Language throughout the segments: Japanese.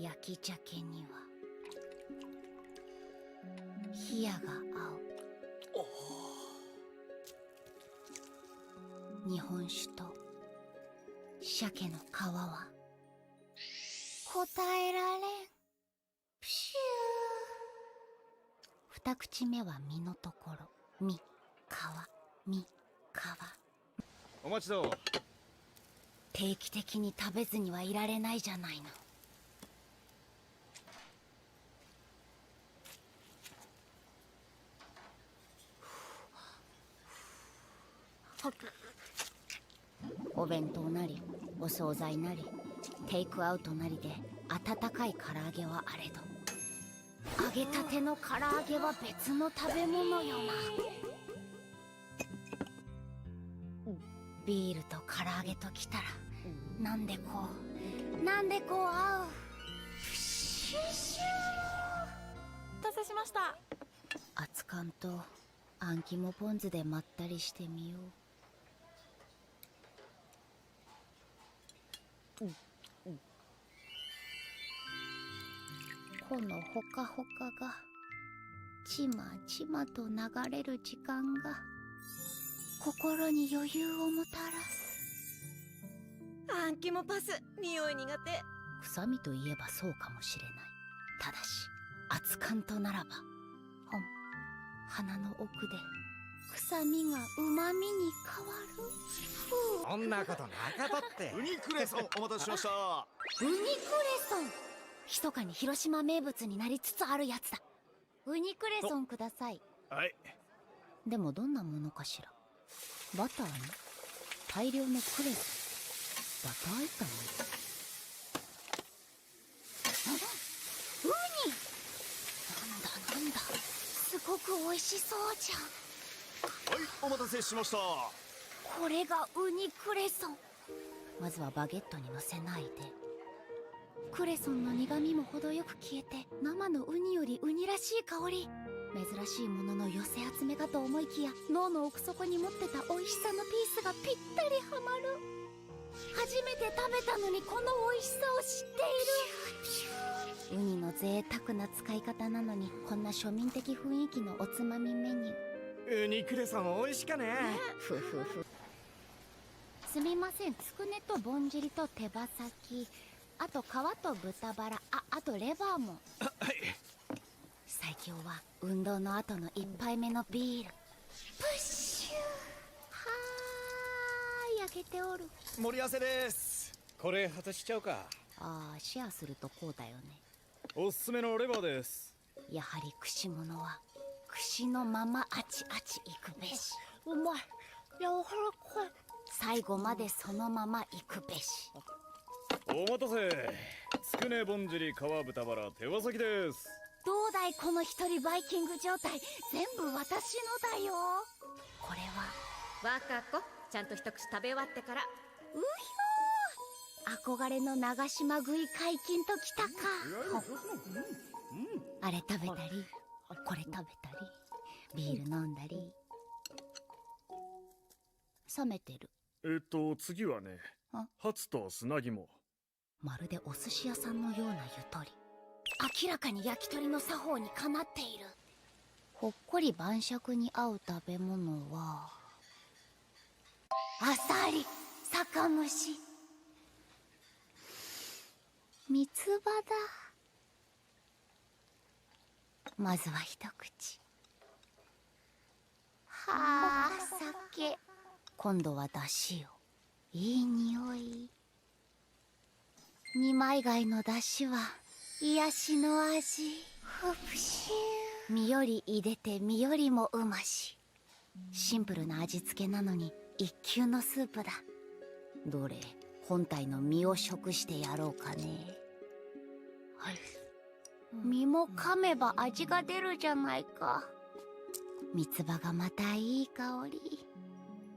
焼き鮭には冷やが合う。日本酒と鮭の皮は答えられん。プシュー。二口目は身のところ、身、皮、身、皮。お待ちどう。定期的に食べずにはいられないじゃないの。お弁当なりお惣菜なりテイクアウトなりで温かい唐揚げはあれど、揚げたての唐揚げは別の食べ物よな。ビールと唐揚げときたらなんでこう合う。シュシュお待たせしました。ー。熱燗とあん肝ポン酢でまったりしてみよう。このほかほかがちまちまと流れる時間が心に余裕をもたらす。あん肝パス、匂い苦手。臭みといえばそうかもしれない。ただし熱燗とならば鼻の奥で臭みが旨みに変わる。そんなことなかとって。ウニクレソンお待たせしました。ウニクレソン、密かに広島名物になりつつあるやつだ。ウニクレソンください。はい。でもどんなものかしら。バターに大量のクレソン、バター炒め。ウニなんだすごく美味しそうじゃん。はい、お待たせしました。これがウニクレソン。まずはバゲットにのせないで。クレソンの苦味も程よく消えて生のウニよりウニらしい香り。珍しいものの寄せ集めかと思いきや脳の奥底に持ってた美味しさのピースがぴったりはまる。初めて食べたのにこの美味しさを知っている。ウニの贅沢な使い方なのにこんな庶民的雰囲気のおつまみメニュー。ウニクレソン美味しかね。ふふふ。すみません、つくねとぼんじりと手羽先、あと皮と豚バラ、あとレバーも。はい。最強は運動の後の一杯目のビール。プッシュー。はー、焼けておる。盛り合わせです。これ外しちゃうか。ああ、シェアするとこうだよね。おすすめのレバーです。やはり串物は串のままあちあちいくべし。うまい。柔らかい。最後までそのままいくべし。お待たせ。つくねぼんじり皮豚バラ手羽先です。どうだいこの一人バイキング状態。全部私のだよ。これは若子、ちゃんと一口食べ終わってから。うひょー、憧れの長島食い解禁ときたか。あれ食べたりこれ食べたりビール飲んだり。冷めてる。次はね、ハツと砂肝。まるでお寿司屋さんのようなゆとり。明らかに焼き鳥の作法にかなっている。ほっこり晩酌に合う食べ物はアサリ、酒蒸し、三つ葉だ。まずは一口。はあ、酒。今度は出汁よ。いい匂い。二枚貝の出汁は癒しの味。ふぷしゅー。身よりいでて身よりもうまし。シンプルな味付けなのに一級のスープだ。どれ本体の身を食してやろうかね。はい。身も噛めば味が出るじゃないか。三つ葉がまたいい香り。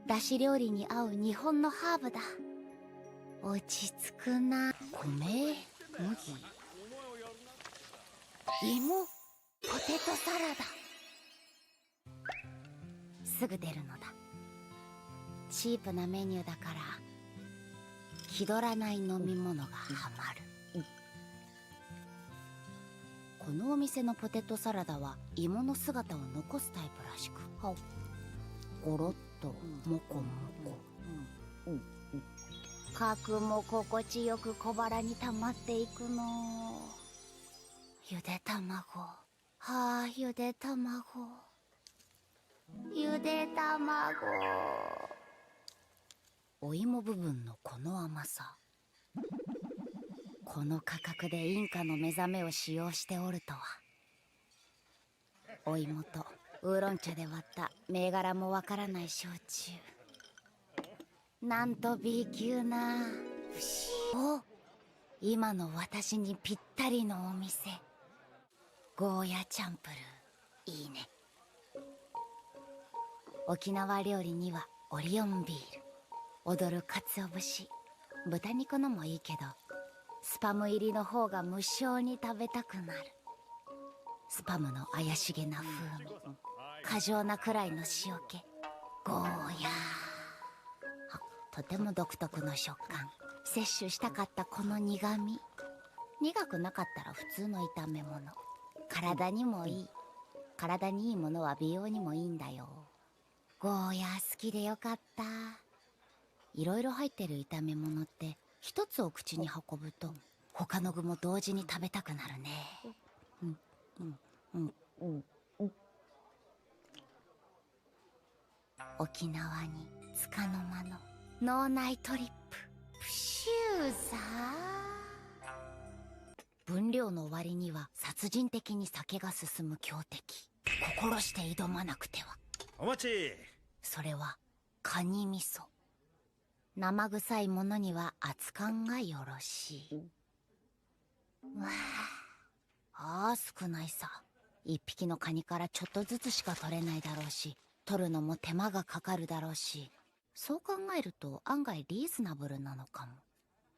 だし料理に合う日本のハーブだ。落ち着くな。米、麦、芋、ポテトサラダ。すぐ出るのだ。チープなメニューだから気取らない飲み物がハマる。のお店のポテトサラダは芋の姿を残すタイプらしく、ゴロッとモコモコ、核も心地よく小腹に溜まっていくの。ゆで卵、ゆで卵、ゆで卵。お芋部分のこの甘さ、この価格でインカの目覚めを使用しておるとは。お芋とウーロン茶で割った銘柄もわからない焼酎、なんと B 級な。お、今の私にぴったりのお店、ゴーヤチャンプルー、いいね。沖縄料理にはオリオンビール、踊る鰹節、豚肉のもいいけど、スパム入りの方が無性に食べたくなる。スパムの怪しげな風味、過剰なくらいの塩気、ゴーヤー、とても独特の食感。摂取したかったこの苦味。苦くなかったら普通の炒め物。体にもいい。体にいいものは美容にもいいんだよ。ゴーヤー好きでよかった。いろいろ入ってる炒め物って一つを口に運ぶと他の具も同時に食べたくなるね。沖縄に束の間の脳内トリップ、プシューザー。分量の割には殺人的に酒が進む強敵。心して挑まなくては。お待ち。それはカニ味噌。生臭いものには熱燗がよろしい。少ないさ。一匹のカニからちょっとずつしか取れないだろうし、取るのも手間がかかるだろうし、そう考えると案外リーズナブルなのかも。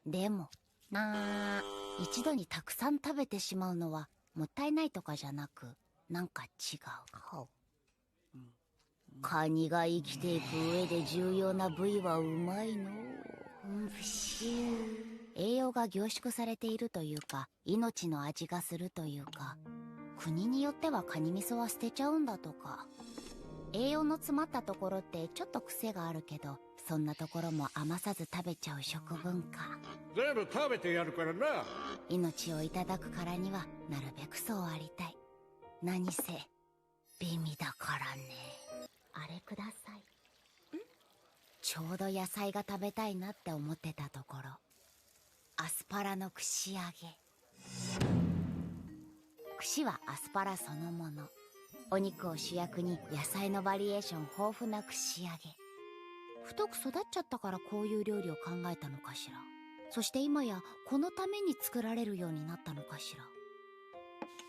でも一度にたくさん食べてしまうのはもったいないとかじゃなく、なんか違う。カニが生きていく上で重要な部位はうまいの。栄養が凝縮されているというか、命の味がするというか、国によってはカニ味噌は捨てちゃうんだとか。栄養の詰まったところってちょっと癖があるけど、そんなところも余さず食べちゃう食文化。全部食べてやるからな。命をいただくからにはなるべくそうありたい。何せ美味だからね。あれください。ちょうど野菜が食べたいなって思ってたところ、アスパラの串揚げ。串はアスパラそのもの。お肉を主役に野菜のバリエーション豊富な串揚げ。太く育っちゃったからこういう料理を考えたのかしら。そして今やこのために作られるようになったのかし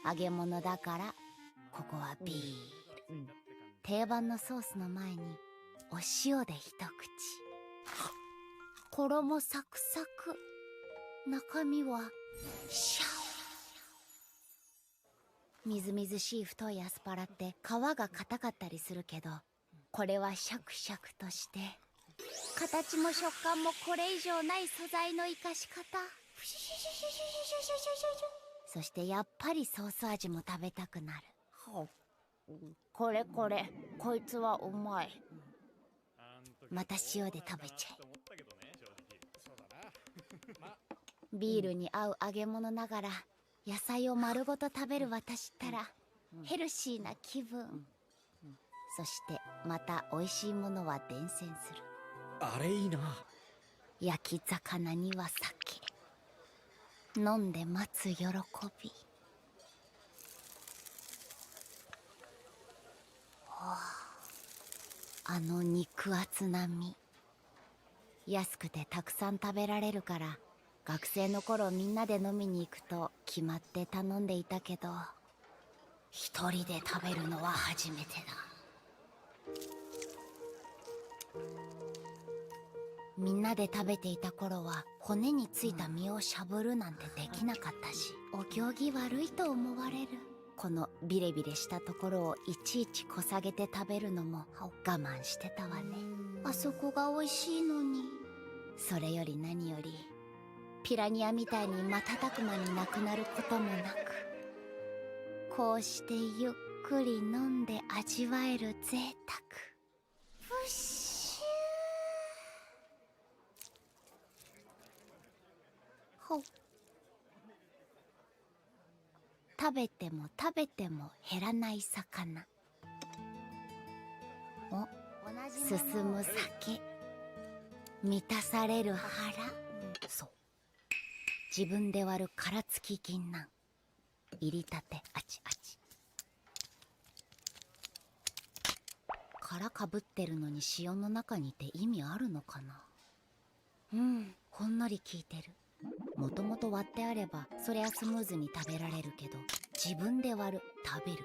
ら。揚げ物だからここはビール。定番のソースの前にお塩で一口。衣サクサク、中身はシャオ。みずみずしい太いアスパラって皮が硬かったりするけど、これはシャクシャクとして形も食感もこれ以上ない素材の生かし方。そしてやっぱりソース味も食べたくなる。これこいつはうまい。また塩で食べちゃえ。ビールに合う揚げ物ながら野菜を丸ごと食べる私ったらヘルシーな気分。そしてまた美味しいものは伝染する。あれいいな。焼き魚には酒。飲んで待つ喜び。あの肉厚な身。安くてたくさん食べられるから、学生の頃みんなで飲みに行くと決まって頼んでいたけど、一人で食べるのは初めてだ。みんなで食べていた頃は骨についた身をしゃぶるなんてできなかったし、お行儀悪いと思われる。このビレビレしたところをいちいちこさげて食べるのも我慢してたわね。あそこが美味しいのに。それより何よりピラニアみたいに瞬く間になくなることもなく、こうしてゆっくり飲んで味わえる贅沢。ふしゅー。ほっ。食べても食べても減らない魚。お、進む酒。満たされる腹。そう。自分で割る殻付き銀杏。入りたてあちあち。殻かぶってるのに塩の中にって意味あるのかな。ほんのり効いてる。もともと割ってあればそりゃスムーズに食べられるけど、自分で割る、食べる、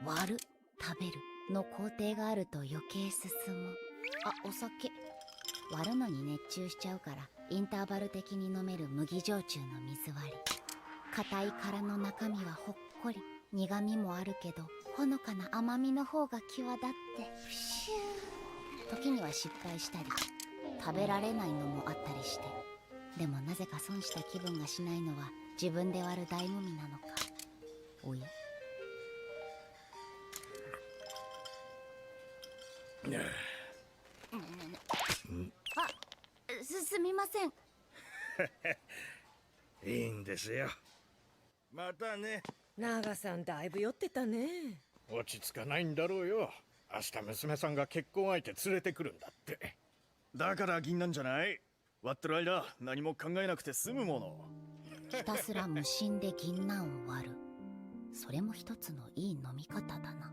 割る、食べるの工程があると余計進む。あ、お酒。割るのに熱中しちゃうからインターバル的に飲める麦焼酎の水割り。硬い殻の中身はほっこり、苦味もあるけどほのかな甘みの方が際立って、プシュー。時には失敗したり食べられないのもあったりして、でもなぜか損した気分がしないのは自分で割る醍醐味なのか。おや。あ、すみません。いいんですよ。またね。長さんだいぶ酔ってたね。落ち着かないんだろうよ。明日娘さんが結婚相手連れてくるんだって。だから銀なんじゃない。割ってる間何も考えなくて済むもの。ひたすら無心で銀杏を割る。それも一つのいい飲み方だな。